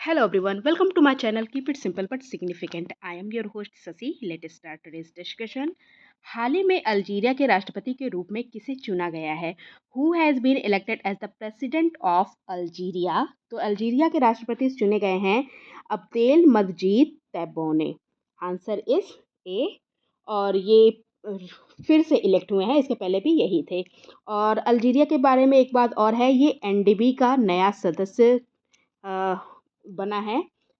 Hello everyone, welcome to my channel. Keep it simple but significant. I am your host Sasi. Let's start today's discussion. हाल ही में Algeria के राष्ट्रपति के रूप में किसे चुना गया है? Who has been elected as the president of Algeria? तो अल्जीरिया के राष्ट्रपति चुने गए हैं Abdelmadjid Tebboune. Answer is A. और ये फिर से इलेक्ट हुए हैं, इसके पहले भी यही थे. और अल्जीरिया के बारे में एक बात और है, ये एनडीबी का नया सदस्य बना है.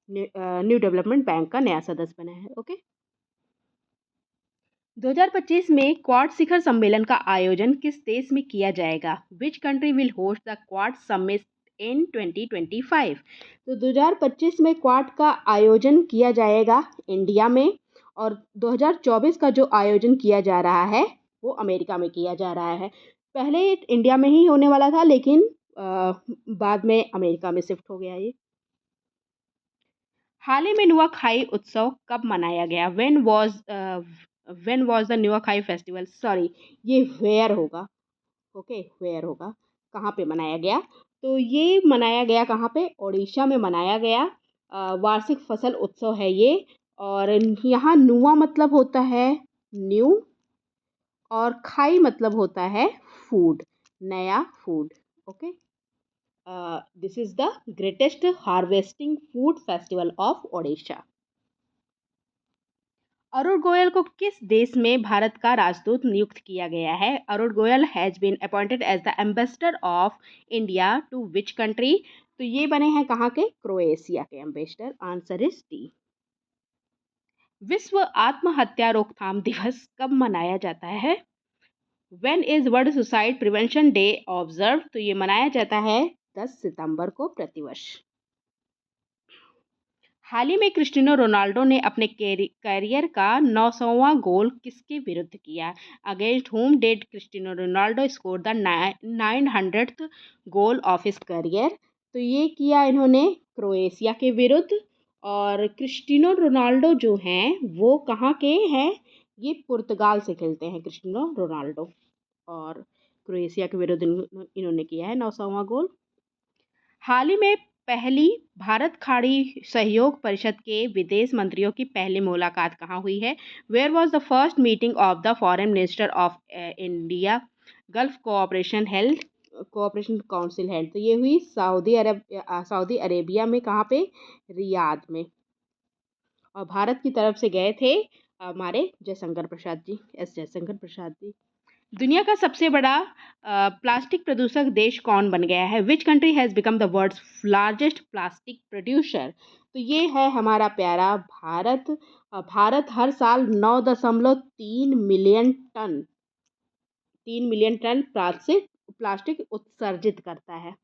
न्यू डेवलपमेंट बैंक का नया सदस्य बना है. ओके. 2025 में क्वाड शिखर सम्मेलन का आयोजन किस देश में किया जाएगा? Which country will host the quad summit in 2025? तो 2025 में क्वाड का आयोजन किया जाएगा इंडिया में, और 2024 का जो आयोजन किया जा रहा है वो अमेरिका में किया जा रहा है. पहले इंडिया में ही होने वाला था, लेकिन बाद में अमेरिका में शिफ्ट हो गया ये. हाल ही में नुआखाई उत्सव कब मनाया गया? When was the Nuakhai festival? Sorry, ये वेयर होगा. ओके, वेयर होगा. कहाँ पे मनाया गया? तो ये मनाया गया कहाँ पे? ओडिशा में मनाया गया. वार्षिक फसल उत्सव है ये. और यहाँ नुआ मतलब होता है न्यू, और खाई मतलब होता है फूड, नया food. Okay. This is the greatest harvesting food festival of Odisha. Arun Goyal को किस देश में भारत का राजदूत नियुक्त किया गया है? Arun Goyal has been appointed as the ambassador of India to which country? तो ये बने हैं कहाँ के? क्रोएशिया के एम्बेसडर. Answer is D. विश्व आत्महत्या रोकथाम दिवस कब मनाया जाता है? When is world suicide prevention day observe? तो ये मनाया जाता है 10 सितंबर को प्रतिवर्ष. हाल ही में क्रिस्टियानो रोनाल्डो ने अपने कैरियर का 900वां गोल किसके विरुद्ध किया? Against whom did Cristiano Ronaldo score the 900th goal of his career? तो ये किया इन्होंने क्रोएशिया के विरुद्ध. और क्रिस्टियानो रोनाल्डो जो हैं वो कहाँ के हैं? ये पुर्तगाल से खेलते हैं क्रिस्टियानो रोनाल्डो. और क्रोएशिया के विरुद्ध इन्होंने किया है 900वां गोल. हाल ही में पहली भारत खाड़ी सहयोग परिषद के विदेश मंत्रियों की पहली मुलाकात कहाँ हुई है? Where was the first meeting of the foreign minister of India Gulf Cooperation Council held? तो ये हुई सऊदी अरेबिया में. कहाँ पे? रियाद में. और भारत की तरफ से गए थे हमारे जयशंकर प्रसाद जी, जयशंकर प्रसाद जी. दुनिया का सबसे बड़ा प्लास्टिक प्रदूषक देश कौन बन गया है? Which country has become the world's largest plastic producer? तो ये है हमारा प्यारा भारत. भारत हर साल 9.3 मिलियन टन प्लास्टिक उत्सर्जित करता है.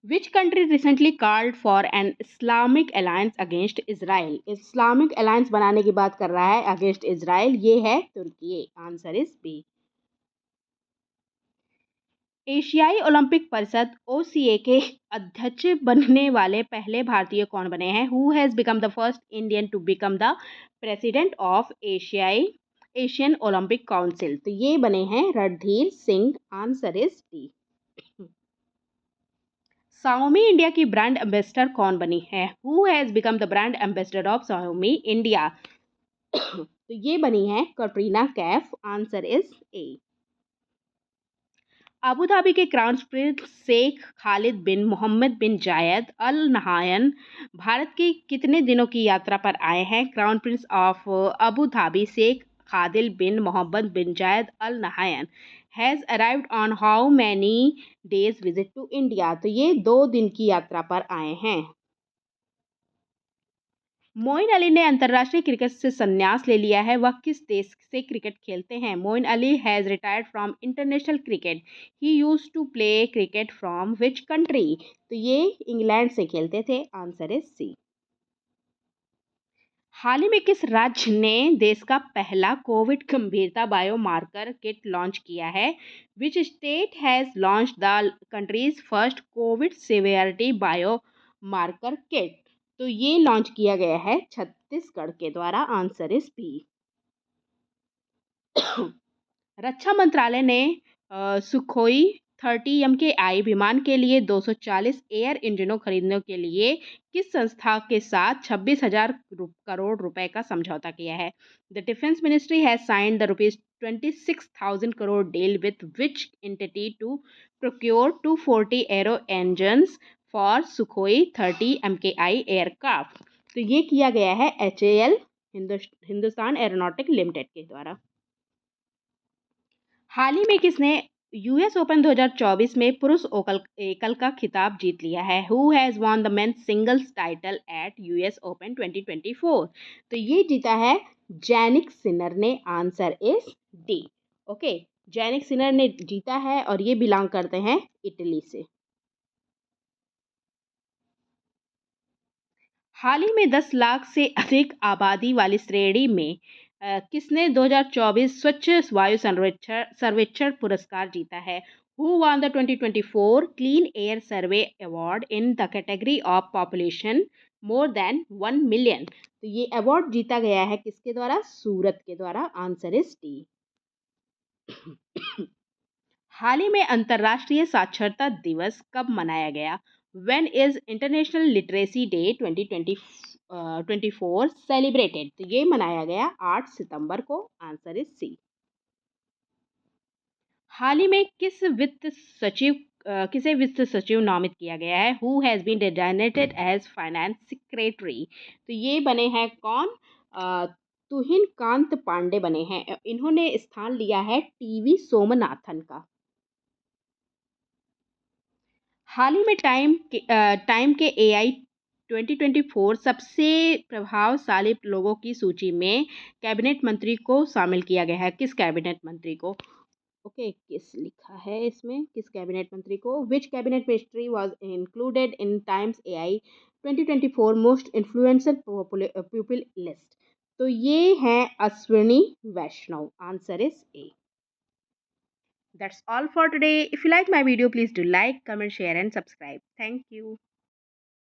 Which country recently called for an Islamic alliance against Israel? Islamic alliance बनाने की बात कर रहा है अगेंस्ट इजराइल. ये है तुर्की. Answer is B. एशियाई ओलंपिक परिषद OCA के अध्यक्ष बनने वाले पहले भारतीय कौन बने हैं? Who has become the first Indian to become the president of Asian Olympic Council? तो ये बने हैं Randhir Singh. Answer is D. Xiaomi India की ब्रांड एम्बेसडर कौन बनी है? Who has become the brand ambassador of Xiaomi India? तो ये बनी है Katrina Kaif. Answer is A. Abu Dhabi के crown prince Sheikh Khalid bin Mohammad bin Zayed Al नहायन Bharat की कितने दिनों की यात्रा पर आए हैं? Crown prince of Abu Dhabi Sheikh Khalid bin Mohammad bin Zayed Al Nahyan has arrived on how many days visit to India? तो ये 2 दिन की यात्रा पर आए हैं. मोइन अली ने अंतर्राष्ट्रीय क्रिकेट से संन्यास ले लिया है. वह किस देश से क्रिकेट खेलते हैं? Moeen Ali has retired from international cricket. He used to play cricket from which country? तो ये इंग्लैंड से खेलते थे. आंसर इज सी. हाल ही में किस राज्य ने देश का पहला कोविड गंभीरता बायोमार्कर किट लॉन्च किया है? Which state has launch the countries first Covid severity biomarker kit? तो ये लॉन्च किया गया है छत्तीसगढ़ के द्वारा. Answer is B. रक्षा मंत्रालय ने सुखोई 30 MKI विमान के लिए 240 एयर इंजनों खरीदने के लिए किस संस्था के साथ 26,000 करोड़ रुपए का समझौता किया है? The defence ministry has signed the ₹26,000 crore deal with which entity to procure 240 aero engines for Sukhoi 30 MKI aircraft। तो ये किया गया है HAL हिंदुस्तान एरोनॉटिक लिमिटेड के द्वारा। हाल ही में किसने यूएस ओपन 2024 में पुरुष एकल का खिताब जीत लिया है? Who has won the men's singles title at US open 2024? तो ये जीता है जैनिक सिनर ने। Answer is D. Okay, Jannik Sinner ने जीता है और ये बिलोंग करते हैं इटली से। हाल ही में 10 लाख से अधिक आबादी वाली श्रेणी में किसने 2024 स्वच्छ वायु सर्वेक्षण पुरस्कार जीता है? Who won the 2024 clean air survey award in the category of population more than 1 million? तो ये अवार्ड जीता गया है किसके द्वारा? सूरत के द्वारा। Answer is D. हाल ही में अंतर्राष्ट्रीय साक्षरता दिवस कब मनाया गया? When is international literacy day 2024 celebrated? तो ये मनाया गया 8 सितंबर को। आंसर इज सी। हाल ही में किसे वित्त सचिव नामित किया गया है? Who has been designated as finance secretary? तो ये बने हैं कौन? तुहिन कांत पांडे बने हैं। इन्होंने स्थान लिया है टीवी सोमनाथन का। हाल ही में टाइम के एआई 2024 सबसे प्रभावशाली लोगों की सूची में कैबिनेट मंत्री को शामिल किया गया है। किस कैबिनेट मंत्री को? ओके, किस लिखा है इसमें? किस कैबिनेट मंत्री को? Which cabinet ministry was included in Time's AI 2024 most influential people list? तो ये हैं Ashwini Vaishnaw. Answer is A. That's all for today. If you like my video, please do like, comment, share and subscribe. Thank you.